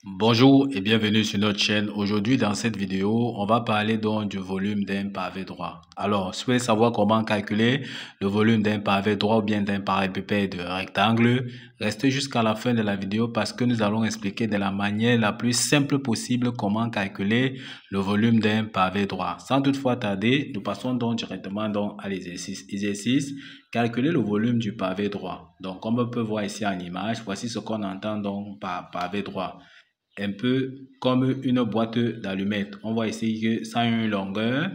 Bonjour et bienvenue sur notre chaîne. Aujourd'hui, dans cette vidéo, on va parler donc du volume d'un pavé droit. Alors, si vous voulez savoir comment calculer le volume d'un pavé droit ou bien d'un parallélépipède rectangle, restez jusqu'à la fin de la vidéo parce que nous allons expliquer de la manière la plus simple possible comment calculer le volume d'un pavé droit. Sans toutefois tarder, nous passons donc directement à l'exercice. Exercice, calculer le volume du pavé droit. Donc, comme on peut voir ici en image, voici ce qu'on entend donc par pavé droit. Un peu comme une boîte d'allumettes. On voit ici que ça a une longueur,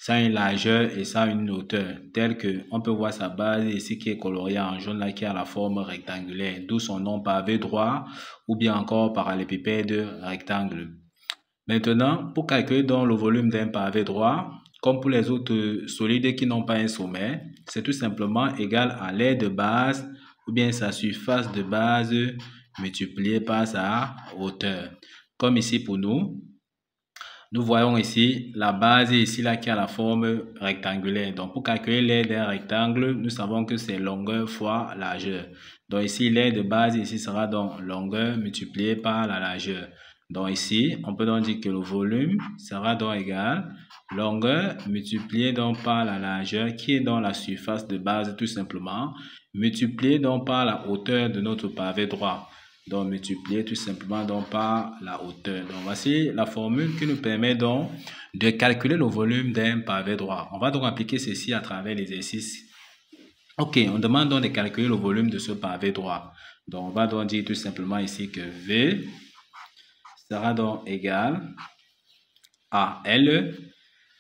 ça a une largeur et ça a une hauteur. Tel que on peut voir sa base ici qui est coloriée en jaune là qui a la forme rectangulaire. D'où son nom pavé droit ou bien encore parallélépipède rectangle. Maintenant, pour calculer donc le volume d'un pavé droit, comme pour les autres solides qui n'ont pas un sommet, c'est tout simplement égal à l'aire de base ou bien sa surface de base multiplié par sa hauteur. Comme ici pour nous voyons ici la base ici là qui a la forme rectangulaire. Donc pour calculer l'aire d'un rectangle, nous savons que c'est longueur fois largeur. Donc ici l'aire de base ici sera donc longueur multipliée par la largeur. Donc ici, on peut donc dire que le volume sera donc égal longueur multipliée donc par la largeur qui est dans la surface de base tout simplement, multipliée donc par la hauteur de notre pavé droit. Donc multiplié tout simplement donc par la hauteur. Donc voici la formule qui nous permet donc de calculer le volume d'un pavé droit. On va donc appliquer ceci à travers l'exercice. Ok, on demande donc de calculer le volume de ce pavé droit. Donc on va donc dire tout simplement ici que V sera donc égal à L.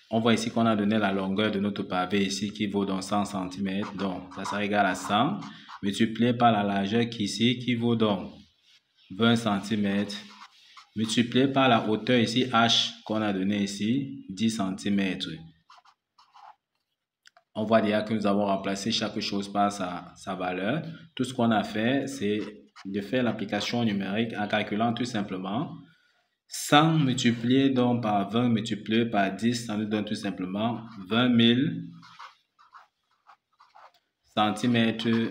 On voit ici qu'on a donné la longueur de notre pavé ici qui vaut donc 100 cm. Donc ça sera égal à 100 multiplié par la largeur qui ici qui vaut donc 20 cm multiplié par la hauteur ici H qu'on a donné ici 10 cm. On voit déjà que nous avons remplacé chaque chose par sa valeur. Tout ce qu'on a fait, c'est de faire l'application numérique en calculant tout simplement 100 multiplié donc par 20 multiplié par 10, ça nous donne tout simplement 20 000 cm3.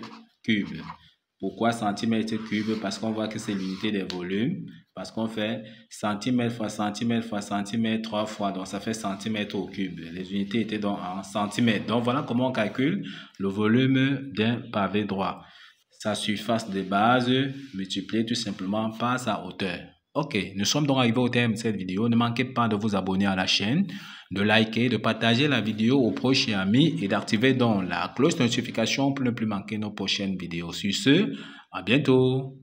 Pourquoi centimètre cube? Parce qu'on voit que c'est l'unité des volumes. Parce qu'on fait centimètre fois centimètre fois centimètre 3 fois. Donc ça fait centimètre au cube. Les unités étaient donc en centimètres. Donc voilà comment on calcule le volume d'un pavé droit. Sa surface de base multipliée tout simplement par sa hauteur. Ok, nous sommes donc arrivés au terme de cette vidéo. Ne manquez pas de vous abonner à la chaîne, de liker, de partager la vidéo aux proches et amis et d'activer donc la cloche de notification pour ne plus manquer nos prochaines vidéos. Sur ce, à bientôt.